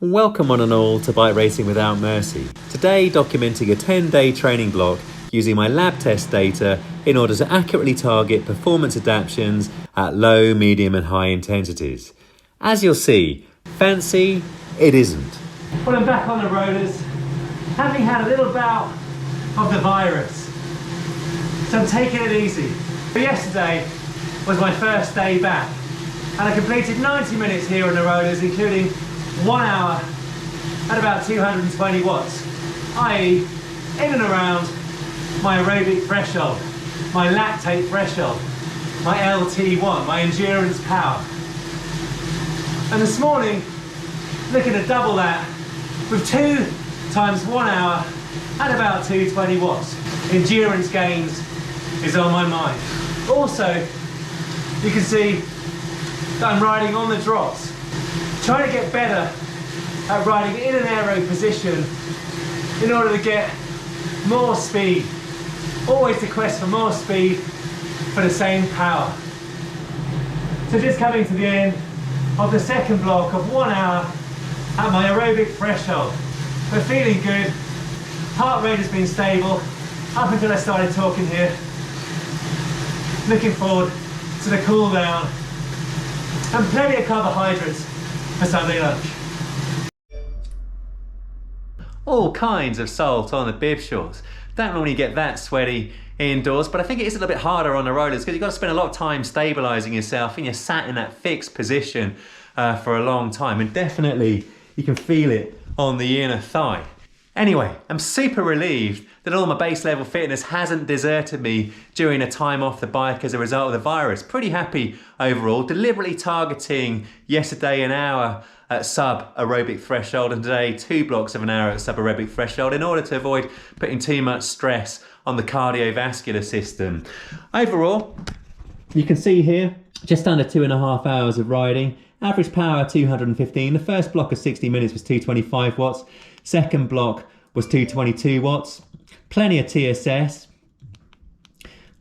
Welcome one and all to Bike Racing Without Mercy. Today documenting a 10-day training block using my lab test data in order to accurately target performance adaptions at low, medium and high intensities. As you'll see, fancy it isn't. Well, I'm back on the rollers, having had a little bout of the virus, so I'm taking it easy. But yesterday was my first day back and I completed 90 minutes here on the rollers, including 1 hour at about 220 watts, i.e. in and around my aerobic threshold, my lactate threshold, my LT1, my endurance power. And this morning, looking to double that with 2 times 1 hour at about 220 watts. Endurance gains is on my mind. Also, you can see that I'm riding on the drops, trying to get better at riding in an aero position in order to get more speed. Always the quest for more speed for the same power. So just coming to the end of the second block of 1 hour at my aerobic threshold. We're feeling good. Heart rate has been stable up until I started talking here. Looking forward to the cool down and plenty of carbohydrates for Sunday lunch. All kinds of salt on the bib shorts. Don't normally get that sweaty indoors, but I think it is a little bit harder on the rollers because you've got to spend a lot of time stabilising yourself and you're sat in that fixed position for a long time, and definitely you can feel it on the inner thigh. Anyway, I'm super relieved that all my base level fitness hasn't deserted me during a time off the bike as a result of the virus. Pretty happy overall, deliberately targeting yesterday an hour at sub-aerobic threshold and today 2 blocks of an hour at sub-aerobic threshold in order to avoid putting too much stress on the cardiovascular system. Overall, you can see here, just under 2.5 hours of riding, average power 215. The first block of 60 minutes was 225 watts. Second block was 222 watts. Plenty of TSS.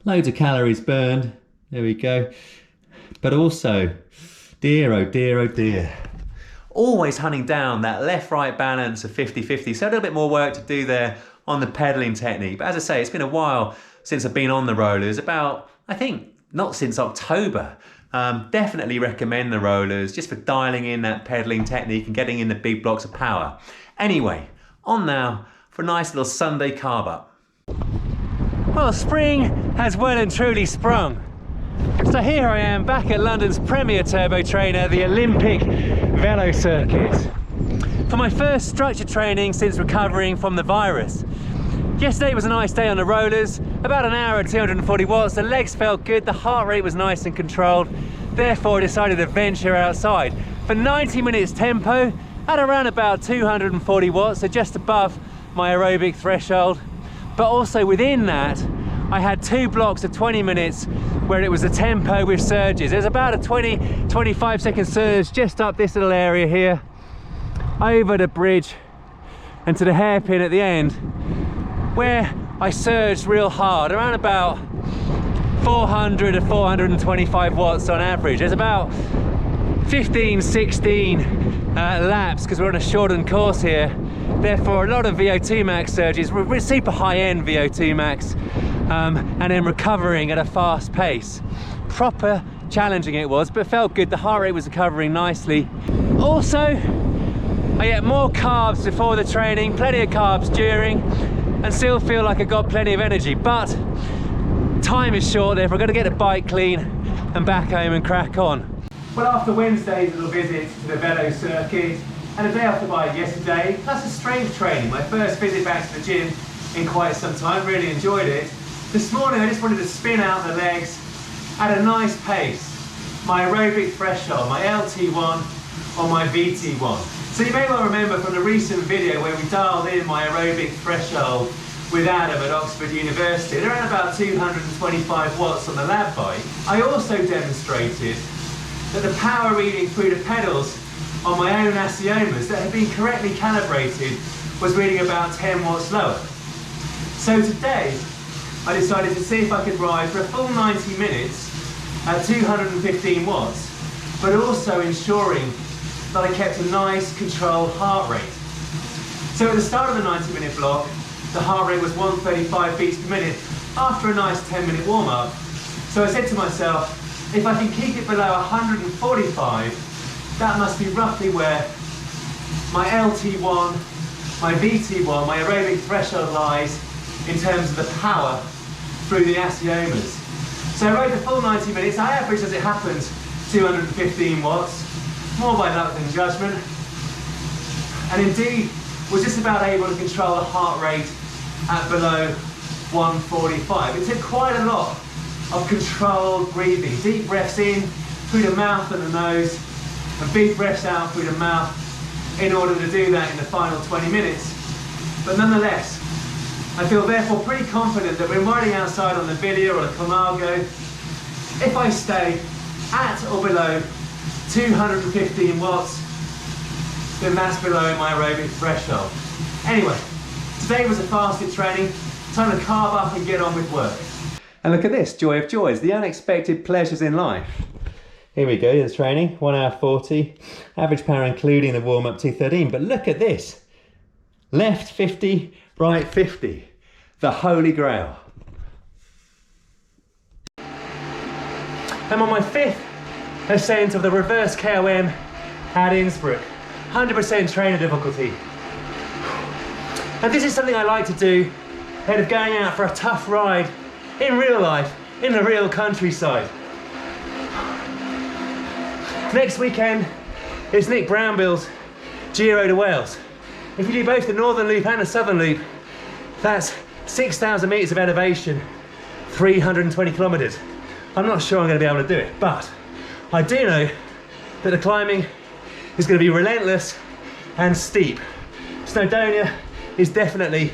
Loads of calories burned. There we go. But also, dear, oh dear, oh dear. Always hunting down that left-right balance of 50-50. So a little bit more work to do there on the pedaling technique. But as I say, it's been a while since I've been on the rollers. About, I think, not since October. Definitely recommend the rollers just for dialing in that pedaling technique and getting in the big blocks of power. Anyway, on now for a nice little Sunday carb up. Well, spring has well and truly sprung. So here I am back at London's premier turbo trainer, the Olympic Velo Circuit, for my first structured training since recovering from the virus. Yesterday was a nice day on the rollers, about an hour at 240 watts, the legs felt good, the heart rate was nice and controlled, therefore I decided to venture outside for 90 minutes tempo at around about 240 watts, so just above my aerobic threshold. But also within that, I had 2 blocks of 20 minutes where it was a tempo with surges. There's about a 20-25 second surge just up this little area here, over the bridge and to the hairpin at the end, where I surged real hard, around about 400 to 425 watts on average. There's about 15-16 laps because we're on a shortened course here. Therefore, a lot of VO2 Max surges, we're super high-end VO2 Max, and then recovering at a fast pace. Proper challenging it was, but felt good. The heart rate was recovering nicely. Also, I ate more carbs before the training, plenty of carbs during, and still feel like I got plenty of energy. But time is short, therefore I've got to get the bike clean and back home and crack on. Well, after Wednesday's little visit to the Velo Circuit and a day off the bike yesterday, plus a strength training, my first visit back to the gym in quite some time, really enjoyed it. This morning I just wanted to spin out the legs at a nice pace. My aerobic threshold, my LT1 or my VT1. So you may well remember from the recent video where we dialed in my aerobic threshold with Adam at Oxford University at around about 225 watts on the lab bike. I also demonstrated that the power reading through the pedals on my own Aerobics that had been correctly calibrated was reading about 10 watts lower. So today I decided to see if I could ride for a full 90 minutes at 215 watts, but also ensuring that I kept a nice controlled heart rate. So at the start of the 90-minute block, the heart rate was 135 beats per minute after a nice 10-minute warm-up. So I said to myself, if I can keep it below 145, that must be roughly where my LT1, my VT1, my aerobic threshold lies in terms of the power through the Aerobics. So I rode the full 90 minutes. I averaged, as it happens, 215 watts, more by luck than judgment, and indeed was just about able to control the heart rate at below 145. It took quite a lot of controlled breathing, deep breaths in through the mouth and the nose, and big breaths out through the mouth in order to do that in the final 20 minutes. But nonetheless, I feel therefore pretty confident that when riding outside on the Video or the Camargo, if I stay at or below 215 watts, then that's below my aerobic threshold. Anyway, today was a fasted training, time to carb up and get on with work. And look at this, joy of joys, the unexpected pleasures in life. Here we go, the training, 1 hour 40, average power including the warm-up 213, but look at this. Left 50, right 50, the holy grail. I'm on my 5th ascent of the reverse KOM at Innsbruck, 100% trainer difficulty. And this is something I like to do ahead of going out for a tough ride in real life, in the real countryside. Next weekend is Nick Brownbill's Giro de Wales. If you do both the Northern Loop and the Southern Loop, that's 6,000 metres of elevation, 320 kilometres. I'm not sure I'm going to be able to do it, but I do know that the climbing is going to be relentless and steep. Snowdonia is definitely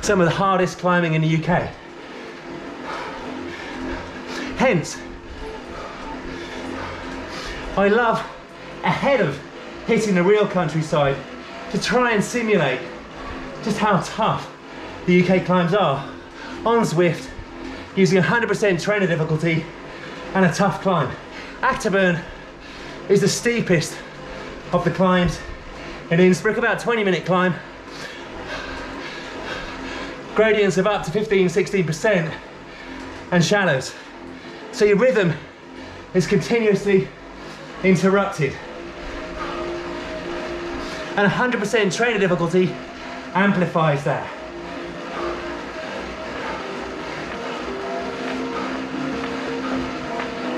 some of the hardest climbing in the UK. Hence, I love, ahead of hitting the real countryside, to try and simulate just how tough the UK climbs are on Zwift, using 100% trainer difficulty and a tough climb. Acterburn is the steepest of the climbs in Innsbruck, about 20-minute climb. Gradients of up to 15–16% and shallows. So your rhythm is continuously interrupted. And 100% trainer difficulty amplifies that.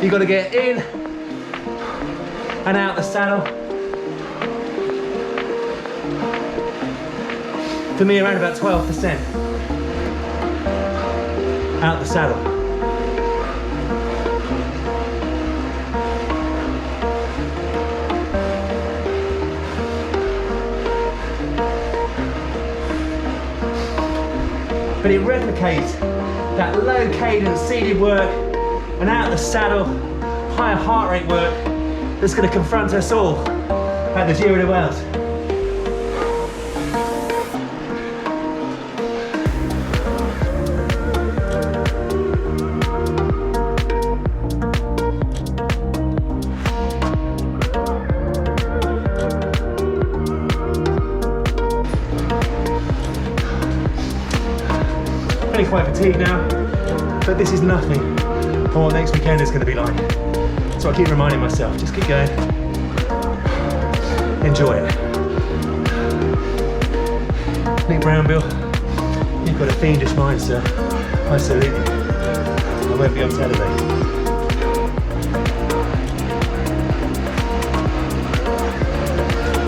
You've got to get in and out the saddle. For me, around about 12% out the saddle. But it replicates that low cadence seated work and out the saddle, higher heart rate work that's going to confront us all at the Giro de Wales. Feeling quite fatigued now, but this is nothing on what next weekend is going to be like. So I keep reminding myself, just keep going, enjoy it. Nick Brownbill, you've got a fiendish mind, sir. I salute you. I won't be on Saturday.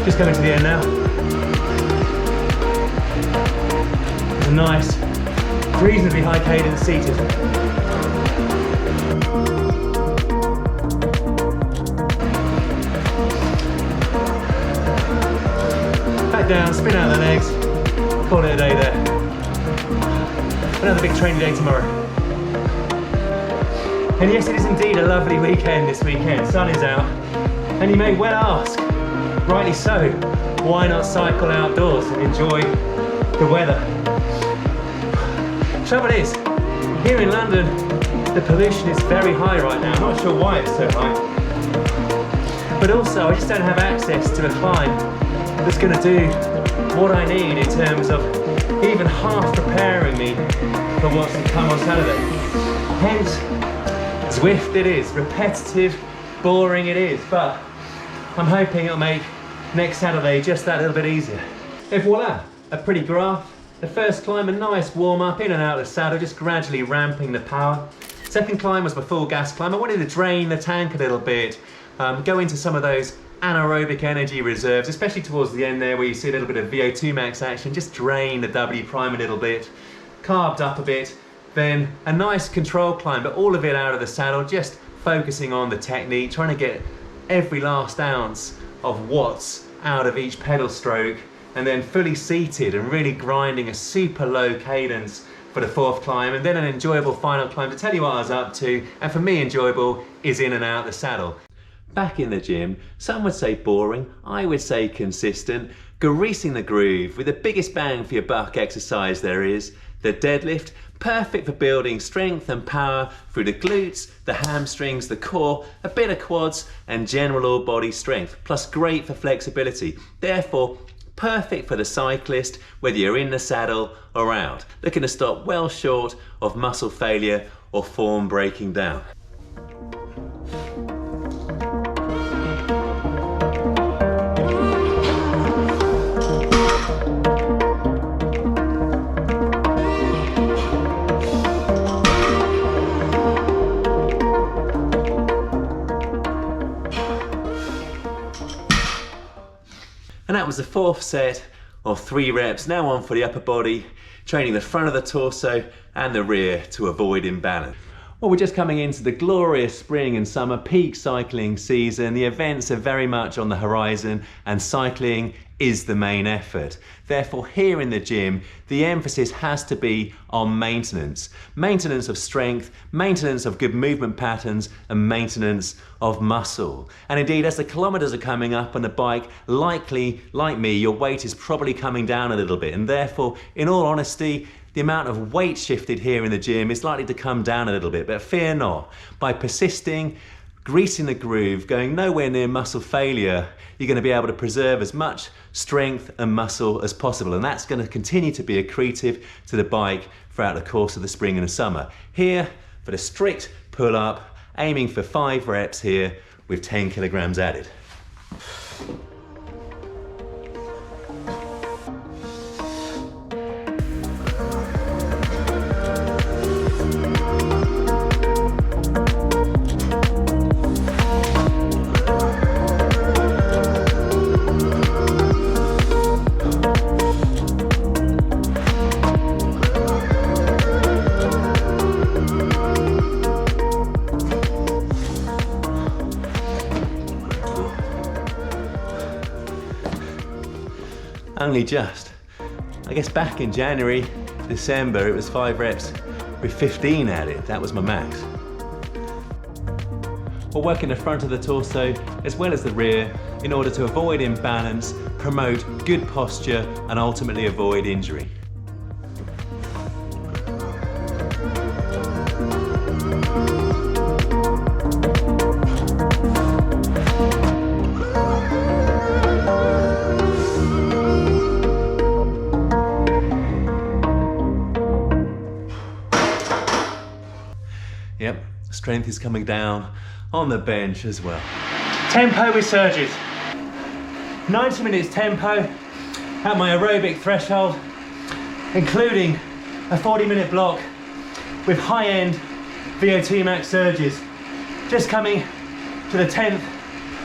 Just coming to the end now. It's a nice, reasonably high cadence seated. Back down, spin out the legs, call it a day there. Another big training day tomorrow. And yes, it is indeed a lovely weekend this weekend. Sun is out, and you may well ask, rightly so, why not cycle outdoors and enjoy the weather? Trouble is, here in London, the pollution is very high right now. I'm not sure why it's so high. But but also I just don't have access to a climb that's going to do what I need in terms of even half preparing me for what's to come on Saturday. Hence, Zwift it is, repetitive, boring it is, but I'm hoping it'll make next Saturday just that little bit easier. And voila, a pretty graph. The first climb, a nice warm up in and out of the saddle, just gradually ramping the power. Second climb was my full gas climb. I wanted to drain the tank a little bit, go into some of those anaerobic energy reserves, especially towards the end there where you see a little bit of VO2 Max action, just drain the W prime a little bit, carved up a bit, then a nice control climb, but all of it out of the saddle, just focusing on the technique, trying to get every last ounce of watts out of each pedal stroke, and then fully seated and really grinding a super low cadence for the fourth climb, and then an enjoyable final climb to tell you what I was up to, and for me enjoyable is in and out the saddle. Back in the gym, some would say boring, I would say consistent, greasing the groove with the biggest bang for your buck exercise there is, the deadlift, perfect for building strength and power through the glutes, the hamstrings, the core, a bit of quads and general all body strength, plus great for flexibility. Therefore, perfect for the cyclist, whether you're in the saddle or out, looking to stop well short of muscle failure or form breaking down. And that was the fourth set of 3 reps, now on for the upper body, training the front of the torso and the rear to avoid imbalance. Well, we're just coming into the glorious spring and summer peak cycling season. The events are very much on the horizon and cycling is the main effort. Therefore, here in the gym, the emphasis has to be on maintenance. Maintenance of strength, maintenance of good movement patterns, and maintenance of muscle. And indeed, as the kilometers are coming up on the bike, likely, like me, your weight is probably coming down a little bit. And therefore, in all honesty, the amount of weight shifted here in the gym is likely to come down a little bit, but fear not. By persisting, greasing the groove, going nowhere near muscle failure, you're going to be able to preserve as much strength and muscle as possible. And that's going to continue to be accretive to the bike throughout the course of the spring and the summer. Here, for the strict pull-up, aiming for 5 reps here with 10 kilograms added. Only just. I guess back in January, December, it was 5 reps with 15 added. That was my max. We're working the front of the torso as well as the rear in order to avoid imbalance, promote good posture, and ultimately avoid injury. Yep, strength is coming down on the bench as well. Tempo with surges. 90 minutes tempo at my aerobic threshold, including a 40-minute block with high-end VO2 Max surges. Just coming to the 10th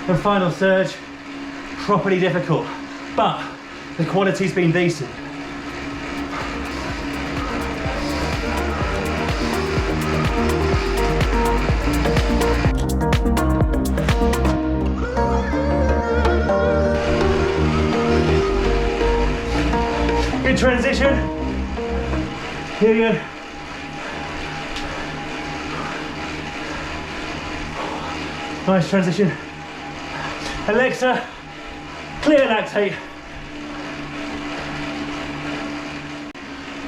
and final surge, properly difficult, but the quality's been decent. Good transition. Here you go. Nice transition. Alexa, clear lactate.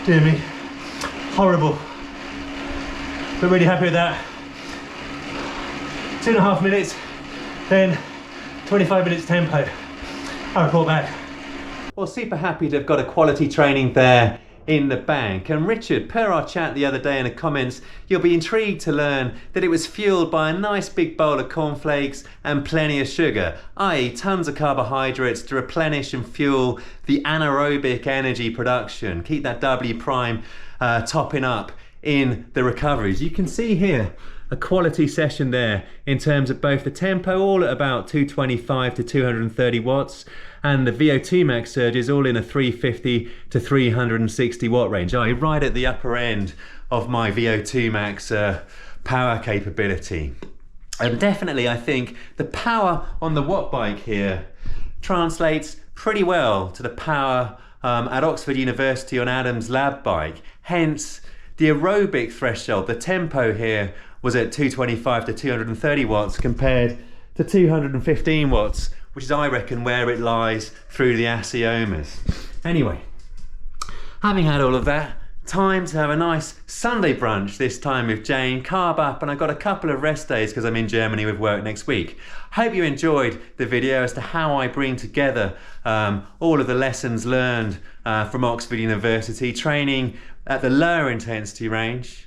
Dear me, horrible. But really happy with that. 2.5 minutes, then 25 minutes tempo. I'll report back. Well, super happy to have got a quality training there in the bank. And Richard, per our chat the other day in the comments, you'll be intrigued to learn that it was fueled by a nice big bowl of cornflakes and plenty of sugar, i.e. tons of carbohydrates to replenish and fuel the anaerobic energy production. Keep that W prime topping up in the recoveries. You can see here a quality session there in terms of both the tempo, all at about 225 to 230 watts, and the VO2 Max surges all in a 350 to 360 watt range. Right at the upper end of my VO2 Max power capability. And definitely I think the power on the watt bike here translates pretty well to the power at Oxford University on Adam's lab bike. Hence the aerobic threshold, the tempo here was at 225 to 230 watts compared to 215 watts, which is, I reckon, where it lies through the aciomas. Anyway, having had all of that, time to have a nice Sunday brunch, this time with Jane, carb up, and I've got a couple of rest days because I'm in Germany with work next week. Hope you enjoyed the video as to how I bring together all of the lessons learned from Oxford University, training at the lower intensity range,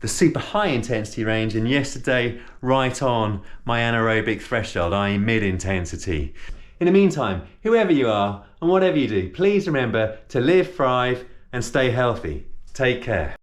the super high intensity range, and yesterday right on my anaerobic threshold, i.e. mid intensity. In the meantime, whoever you are and whatever you do, please remember to live, thrive and stay healthy. Take care.